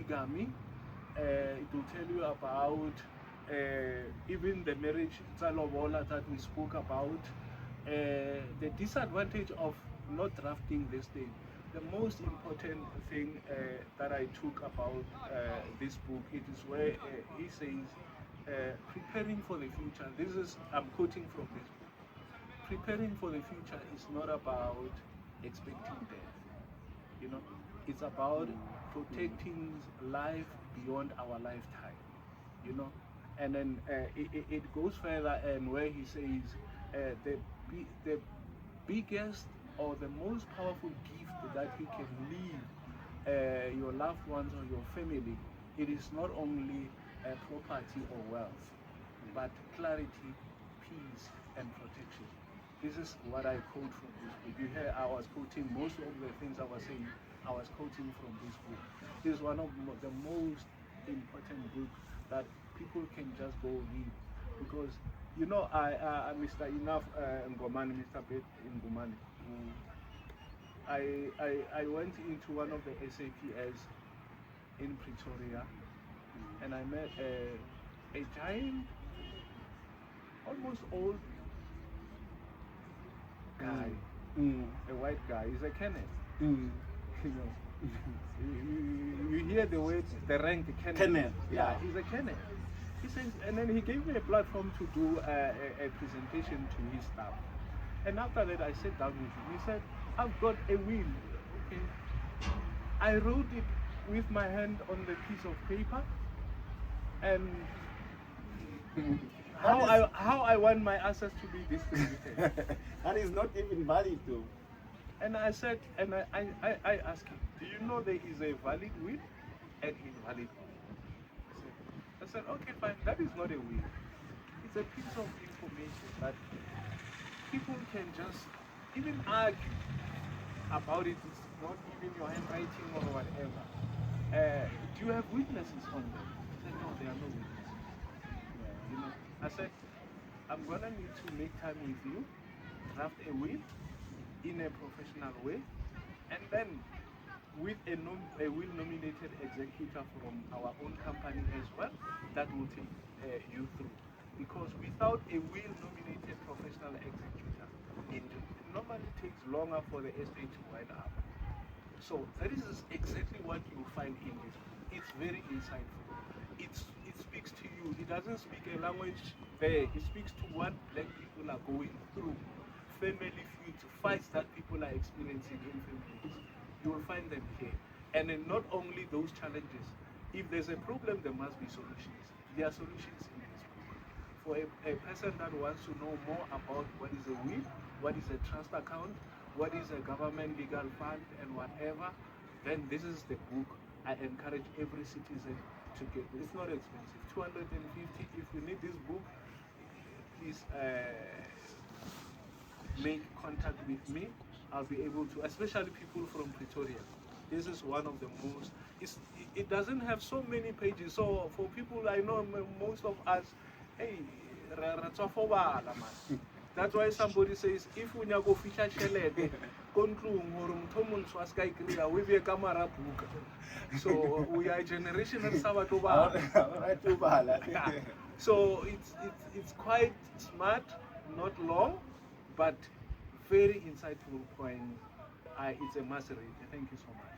polygamy. It will tell you about even the marriage tsalobola that we spoke about. The disadvantage of not drafting this thing. The most important thing that I took about this book, it is where he says, preparing for the future. This is, I'm quoting from this book. Preparing for the future is not about expecting death. You know, it's about protecting life beyond our lifetime. You know, and then it goes further, and where he says the biggest or the most powerful gift that he can leave your loved ones or your family, it is not only property or wealth, but clarity, peace, and protection. This is what I quote from this book. You hear I was quoting most of the things I was saying, I was quoting from this book. This is one of the most important books that people can just go read, because you know Mr. Enough Ngomani, Mr. Bet Ngomani. I went into one of the SAPS in Pretoria, and I met a giant, almost old guy, a white guy. He's a Kenneth. You know, you hear the word, the rank, Kenneth. Kenneth. Yeah, he's a Kenneth. He says, and then he gave me a platform to do a presentation to his staff. And after that, I sat down with him. He said, I've got a will. Okay. I wrote it with my hand on the piece of paper, and how I want my assets to be distributed. And it's not even valid though. And I said, and I asked him, do you know there is a valid will and invalid will? I said, okay, fine, that is not a will. It's a piece of information that people can just even argue about it. It's not even your handwriting or whatever. Do you have witnesses on them? I said, no, there are no witnesses. You know, I said, I'm gonna need to make time with you, draft a will in a professional way, and then with a will nominated executor from our own company as well, that will take you through. Because without a will nominated professional executor, it normally takes longer for the estate to wind up. So that is exactly what you find in this. It's very insightful. It speaks to you. It doesn't speak a language there. It speaks to what black people are going through. Family feuds, fights that people are experiencing in families. You will find them here. And then not only those challenges, if there's a problem, there must be solutions. There are solutions in this book. For a person that wants to know more about what is a will, what is a trust account, what is a government legal fund, and whatever, then this is the book I encourage every citizen to get. It's not expensive, 250. If you need this book, please make contact with me. I'll be able to, especially people from Pretoria. This is one of the most, it doesn't have so many pages. So for people, I know most of us, hey, that's why somebody says, if we go feature shelete, so we are a generation of Sabatobala. So it's quite smart, not long, but very insightful point. It's a must read. Thank you so much.